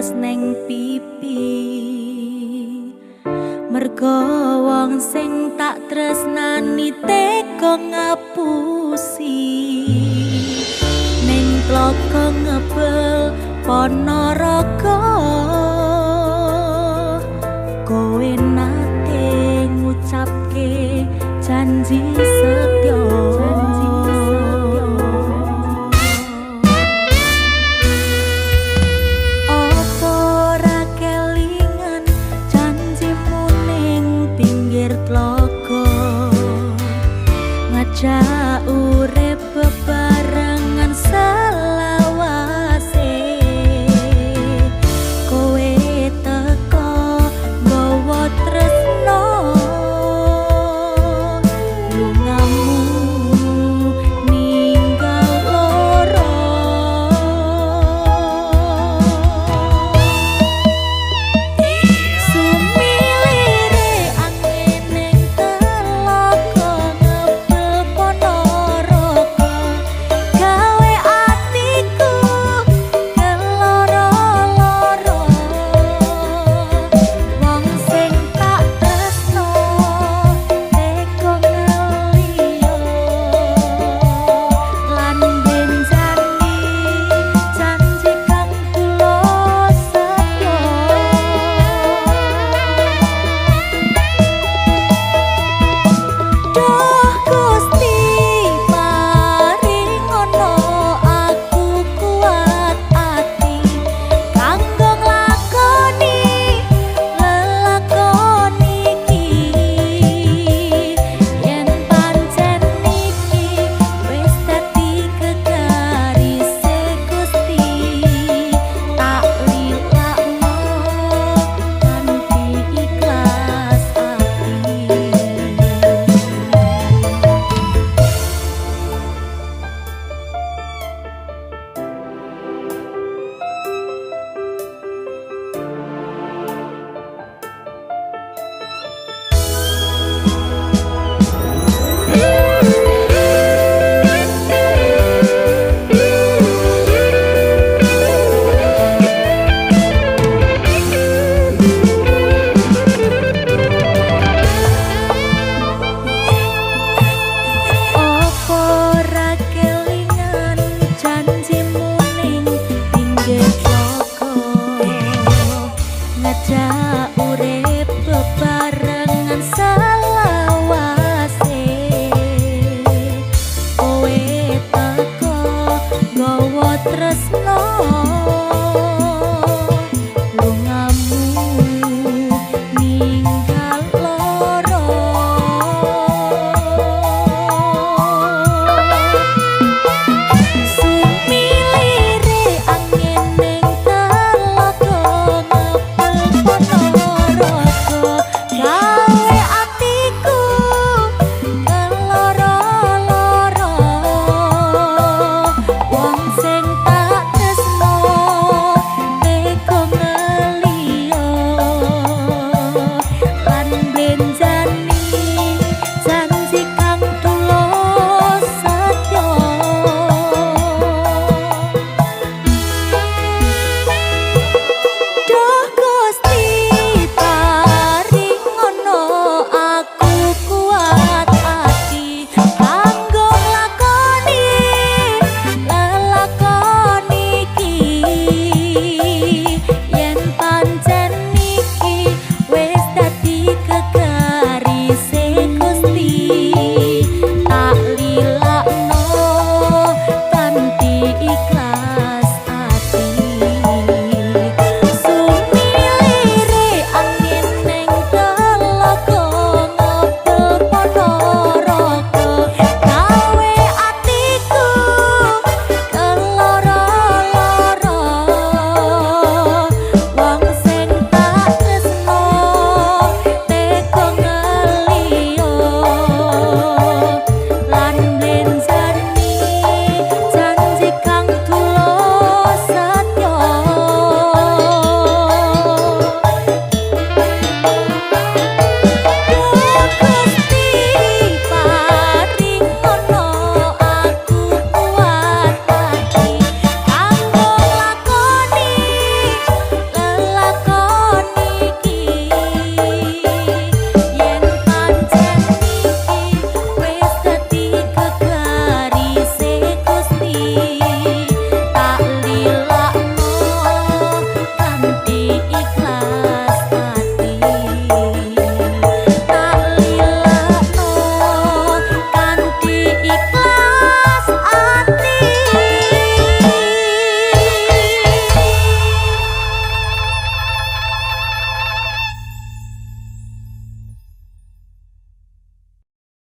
nulis neng pipi. Mergo wong sing tak tresnani teko ngapusi. Ning tlaga ngebel Ponorogo kowe nate ngucapke janji setya. Ngajak urip bebarengan selawase. Kowe teko nggawa tresno, lungamu ninggal loro. Sumilire angin ning telaga Ponorogo gawe atiku keloro-loro. Wong sing tak tresno teko ngeliyo lan benjani janji kang kula setya. Duh Gusti paringono aku kuat ati kanggo nglakoni lelakon iki. Yen pancen iki wis dadi kegarise Gusti, tak lilakno kanthi ikhlas ati. Opo ora kelingan janjimu ning pinggir tlaga, ngajak urip bebarengan selawase. Kowe teko nggawa tresno,